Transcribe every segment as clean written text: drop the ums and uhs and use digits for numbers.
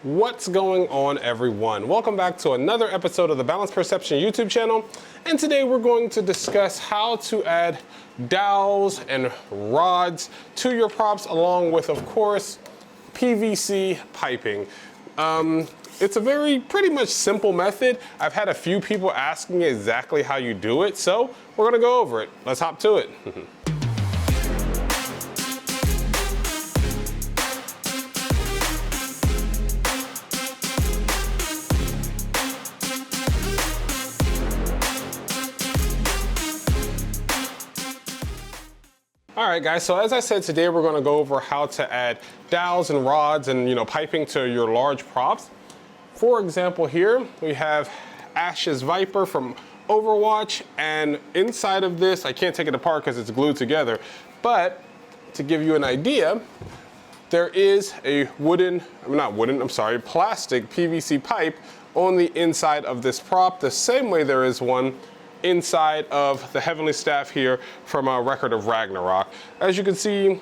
What's going on, everyone? Welcome back to another episode of the Boundless Perception YouTube channel. And today we're going to discuss how to add dowels and rods to your props, along with, of course, PVC piping. It's a pretty much simple method. I've had a few people asking exactly how you do it, so we're gonna go over it. Let's hop to it. All right, guys, so as I said, today we're gonna go over how to add dowels and rods and piping to your large props. For example, here we have Ash's Viper from Overwatch, and inside of this, I can't take it apart because it's glued together, but to give you an idea, there is a plastic PVC pipe on the inside of this prop, the same way there is one inside of the Heavenly Staff here from a Record of Ragnarok. As you can see,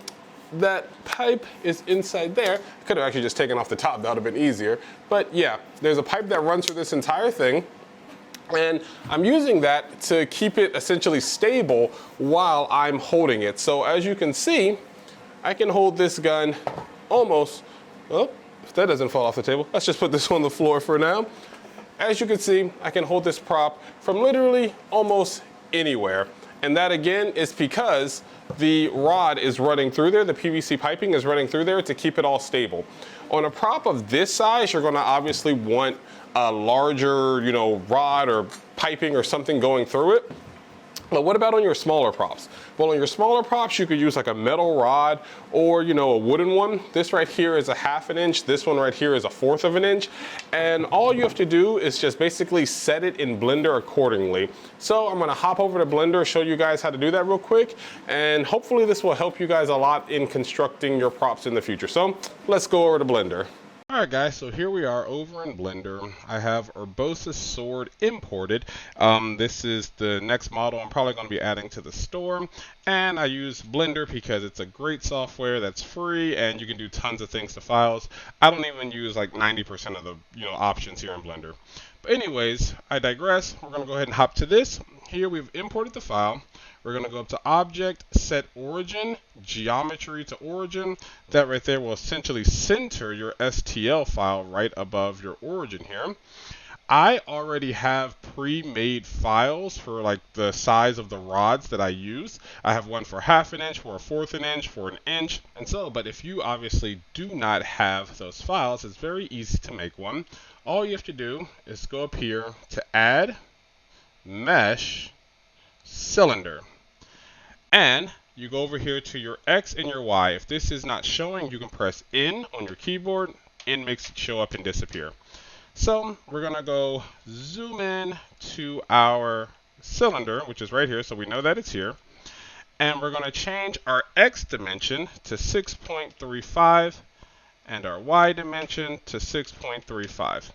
that pipe is inside there. I could have actually just taken off the top, that would have been easier. But yeah, there's a pipe that runs through this entire thing, and I'm using that to keep it essentially stable while I'm holding it. So as you can see, I can hold this gun almost, well, if that doesn't fall off the table, let's just put this on the floor for now. As you can see, I can hold this prop from literally almost anywhere. And that again is because the rod is running through there, the PVC piping is running through there to keep it all stable. On a prop of this size, you're gonna obviously want a larger, rod or piping or something going through it. But what about on your smaller props? Well, on your smaller props, you could use like a metal rod or, a wooden one. This right here is a 1/2 inch. This one right here is a 1/4 of an inch. And all you have to do is just basically set it in Blender accordingly. So I'm gonna hop over to Blender, show you guys how to do that real quick. And hopefully this will help you guys a lot in constructing your props in the future. So let's go over to Blender. Alright guys, so here we are over in Blender. I have Urbosa's sword imported. This is the next model I'm probably going to be adding to the store. And I use Blender because it's a great software that's free and you can do tons of things to files. I don't even use like 90% of the options here in Blender. But anyways, I digress. We're going to go ahead and hop to this. Here we've imported the file. We're going to go up to Object, Set Origin, Geometry to Origin. That right there will essentially center your STL file right above your origin here. I already have pre-made files for like the size of the rods that I use. I have one for 1/2 inch, for a 1/4 inch, for an inch, and so. But if you obviously do not have those files, it's very easy to make one. All you have to do is go up here to Add, Mesh, Cylinder. And you go over here to your X and your Y. If this is not showing, you can press N on your keyboard. N makes it show up and disappear. So we're going to go zoom in to our cylinder, which is right here, so we know that it's here. And we're going to change our X dimension to 6.35 and our Y dimension to 6.35.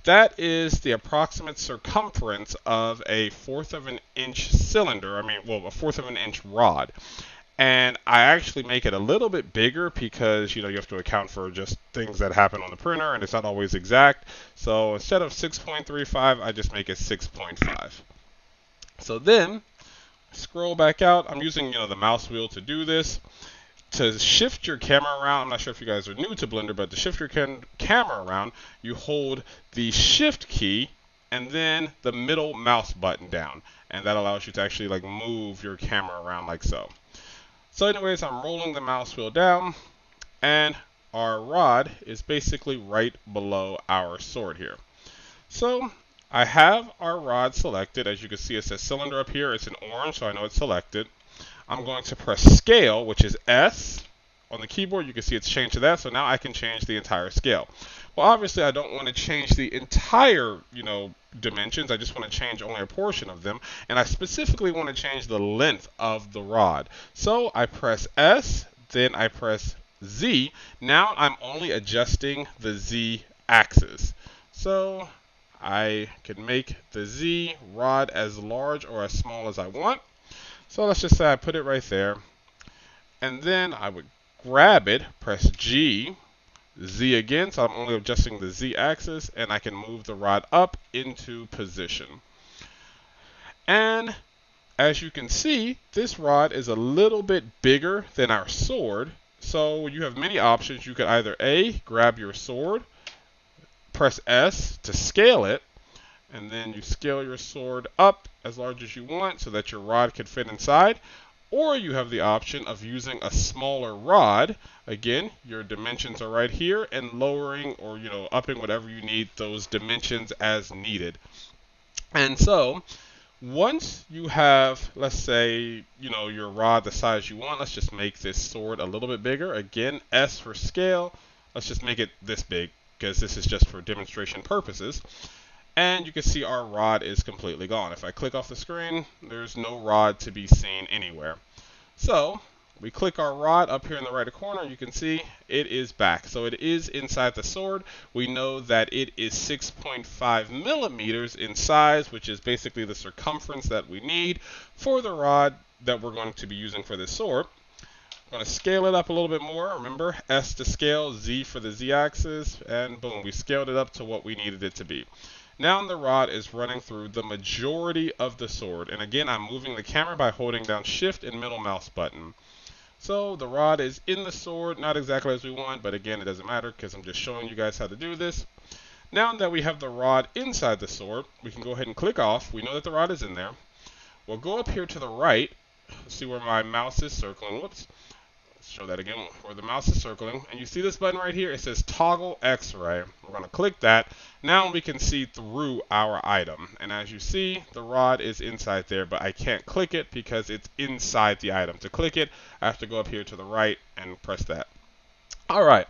That is the approximate circumference of a 1/4 of an inch cylinder, a 1/4 of an inch rod. And I actually make it a little bit bigger because, you have to account for just things that happen on the printer and it's not always exact. So instead of 6.35, I just make it 6.5. So then, scroll back out. I'm using, the mouse wheel to do this. To shift your camera around, I'm not sure if you guys are new to Blender, but to shift your camera around, you hold the Shift key and then the middle mouse button down. And that allows you to actually move your camera around like so. So anyways, I'm rolling the mouse wheel down and our rod is basically right below our sword here. So I have our rod selected. As you can see, it says cylinder up here. It's in orange, so I know it's selected. I'm going to press scale, which is S. On the keyboard, you can see it's changed to that, so now I can change the entire scale. Well, obviously, I don't want to change the entire, dimensions. I just want to change only a portion of them, and I specifically want to change the length of the rod. So I press S, then I press Z. Now I'm only adjusting the Z axis. So I can make the Z rod as large or as small as I want. So let's just say I put it right there, and then I would grab it, press G, Z again, so I'm only adjusting the Z axis, and I can move the rod up into position. And as you can see, this rod is a little bit bigger than our sword. So you have many options. You could either A, grab your sword, press S to scale it, and then you scale your sword up as large as you want so that your rod can fit inside. Or you have the option of using a smaller rod. Again, your dimensions are right here, and lowering or upping whatever you need those dimensions as needed. And so once you have, let's say, your rod the size you want, let's just make this sword a little bit bigger. Again, S for scale. Let's just make it this big because this is just for demonstration purposes. And you can see our rod is completely gone. If I click off the screen, there's no rod to be seen anywhere. So we click our rod up here in the right corner, you can see it is back. So it is inside the sword. We know that it is 6.5 millimeters in size, which is basically the circumference that we need for the rod that we're going to be using for this sword. I'm going to scale it up a little bit more. Remember, S to scale, Z for the Z axis, and boom, we scaled it up to what we needed it to be. Now the rod is running through the majority of the sword. And again, I'm moving the camera by holding down Shift and middle mouse button. So the rod is in the sword, not exactly as we want, but again, it doesn't matter because I'm just showing you guys how to do this. Now that we have the rod inside the sword, we can go ahead and click off. We know that the rod is in there. We'll go up here to the right. See where my mouse is circling. Whoops. Show that again where the mouse is circling, and you see this button right here. It says toggle X-ray. We're going to click that. Now we can see through our item, and as you see, the rod is inside there, but I can't click it because it's inside the item. To click it, I have to go up here to the right and press that. All right,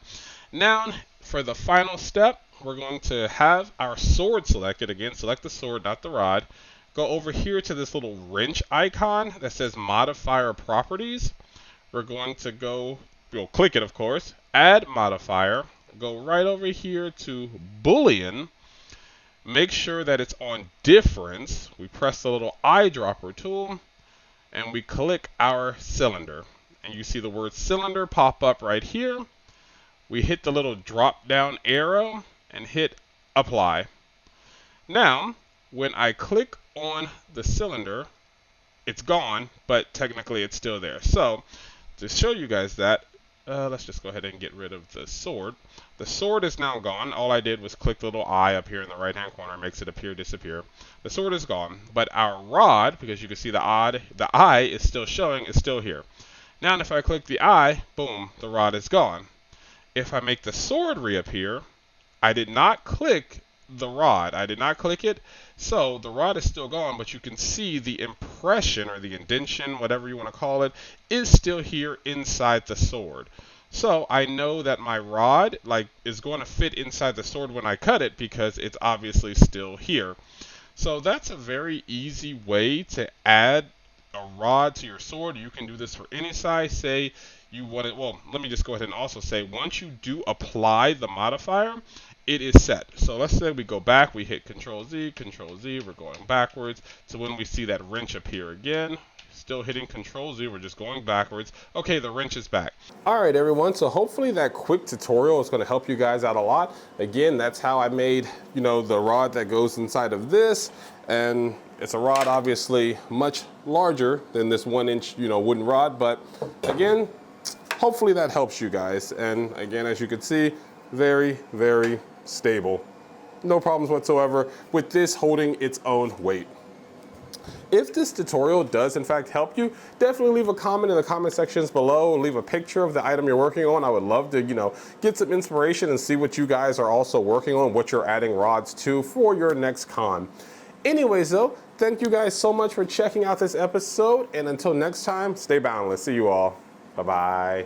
now for the final step, we're going to have our sword selected. Again, select the sword, not the rod. Go over here to this little wrench icon that says modifier properties. We're going to we'll click it, of course, add modifier, go right over here to Boolean, make sure that it's on difference. We press the little eyedropper tool, and we click our cylinder. And you see the word cylinder pop up right here. We hit the little drop down arrow and hit apply. Now, when I click on the cylinder, it's gone, but technically it's still there. So to show you guys that, let's just go ahead and get rid of the sword. The sword is now gone. All I did was click the little eye up here in the right hand corner, makes it appear, disappear. The sword is gone, but our rod, because you can see the eye is still showing, is still here. Now if I click the eye, boom, the rod is gone. If I make the sword reappear, I did not click the rod. I did not click it, so the rod is still gone, but you can see the impression or the indentation, whatever you want to call it, is still here inside the sword. So I know that my rod is going to fit inside the sword when I cut it because it's obviously still here. So that's a very easy way to add a rod to your sword. You can do this for any size. Say you want it, well, let me just go ahead and also say once you do apply the modifier, it is set. So let's say we go back, we hit Control Z, we're going backwards. So when we see that wrench appear again, still hitting Control Z, we're just going backwards. Okay, the wrench is back. All right, everyone, so hopefully that quick tutorial is gonna help you guys out a lot. Again, that's how I made, the rod that goes inside of this. And it's a rod obviously much larger than this 1-inch, wooden rod. But again, hopefully that helps you guys. And again, as you can see, very, very stable. No problems whatsoever with this holding its own weight. If this tutorial does in fact help you, definitely leave a comment in the comment sections below. Leave a picture of the item you're working on. I would love to, get some inspiration and see what you guys are also working on, what you're adding rods to for your next con. Anyways though, thank you guys so much for checking out this episode, and until next time, stay boundless. See you all. Bye-bye.